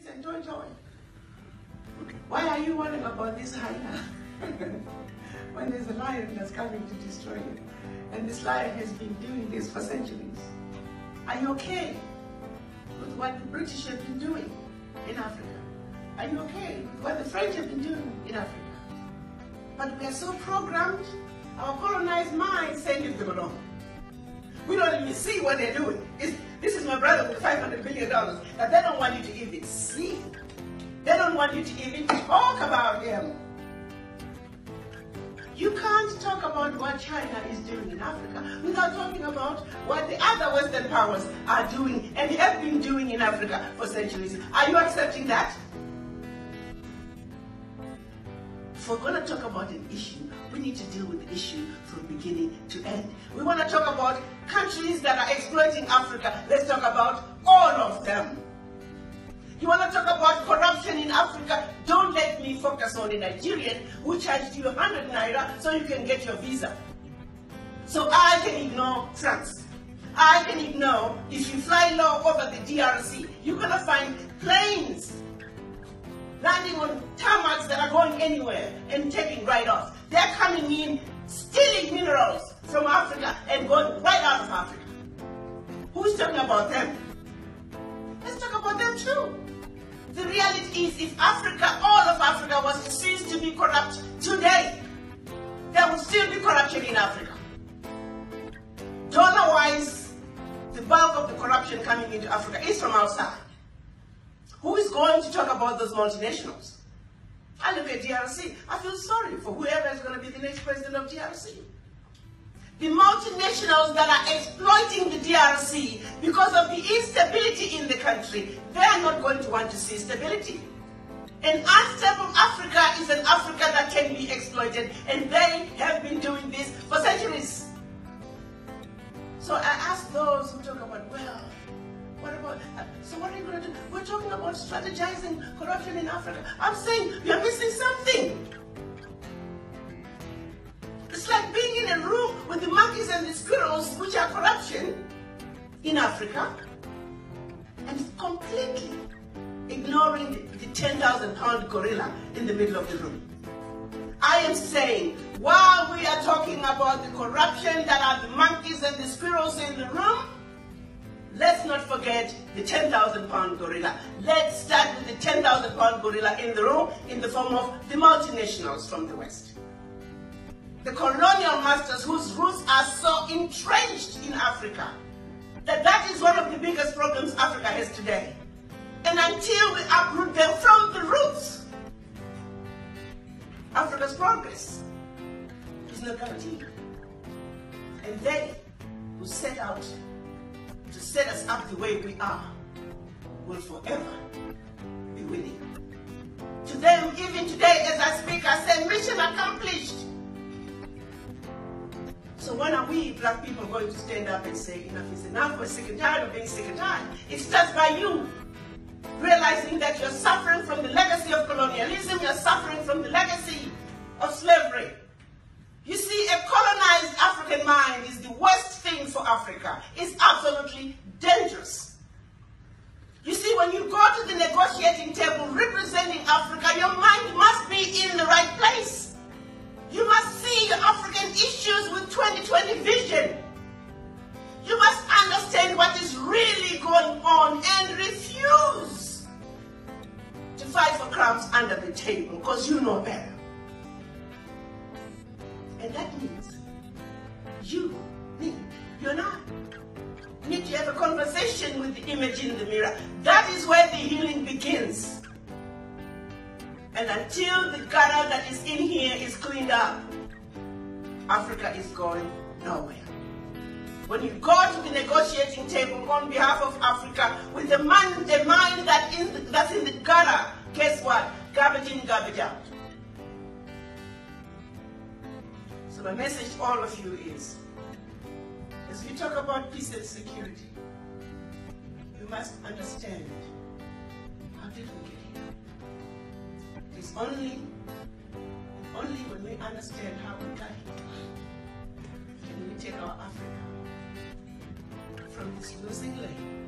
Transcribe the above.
streets and joy. Why are you worrying about this hyena when there's a lion that's coming to destroy you? And this lion has been doing this for centuries. Are you okay with what the British have been doing in Africa? Are you okay with what the French have been doing in Africa? But we are so programmed, our colonized minds say leave them alone. We don't even see what they're doing. This is my brother with $500 billion that they don't want you to even see. They don't want you to even talk about them. You can't talk about what China is doing in Africa without talking about what the other Western powers are doing and have been doing in Africa for centuries. Are you accepting that? If we're going to talk about an issue, we need to deal with the issue from beginning to end. We want to talk about countries that are exploiting Africa. Let's talk about all of them. You want to talk about corruption in Africa? Don't let me focus on a Nigerian who charged you 100 naira so you can get your visa. So I can ignore France. I can ignore, if you fly low over the DRC, you're going to find planes landing on tarmacs that are going anywhere and taking right off. They're coming in, stealing minerals from Africa and going right out of Africa. Who's talking about them? Let's talk about them too. The reality is, if Africa, all of Africa, was to cease to be corrupt today, there would still be corruption in Africa. Dollar-wise, the bulk of the corruption coming into Africa is from outside. Who is going to talk about those multinationals? I look at DRC. I feel sorry for whoever is going to be the next president of DRC. The multinationals that are exploiting the DRC because of the instability in the country, they are not going to want to see stability. An unstable Africa is an Africa that can be exploited, and they have been doing this for centuries. So I ask those who talk about, well, what about, so what are you going to do? We're talking about strategizing corruption in Africa. I'm saying you're missing something. It's like being in a room with the monkeys and the squirrels, which are corruption in Africa, and completely ignoring the 10,000-pound gorilla in the middle of the room. I am saying, while we are talking about the corruption that are the monkeys and the squirrels in the room, let's not forget the 10,000-pound gorilla. Let's start with the 10,000-pound gorilla in the room in the form of the multinationals from the West. The colonial masters whose roots are so entrenched in Africa that is one of the biggest problems Africa has today. And until we uproot them from the roots, Africa's progress is not guaranteed. And they who set out to set us up the way we are will forever be winning. To them, even today as I speak, I say, mission accomplished. So when are we black people going to stand up and say, enough is enough, we're sick and tired of being sick and tired? It starts by you realizing that you're suffering from the legacy of colonialism, you're suffering from the legacy of slavery. You see, a colonized African mind is the worst thing for Africa. It's absolutely dangerous. You see, when you go to the negotiating table representing Africa, your mind must be in the right place. You must see your African issues with 2020 vision. You must understand what is really going on and refuse to fight for crumbs under the table, because you know better. And that means you and I need to have a conversation with the image in the mirror. That is where the healing begins. And until the gutter that is in here is cleaned up, Africa is going nowhere. When you go to the negotiating table on behalf of Africa with the mind that's in the gutter, guess what? Garbage in, garbage out. So my message to all of you is, as we talk about peace and security, you must understand, how did we get here? It's only when we understand how we got here can we take our Africa from this losing lane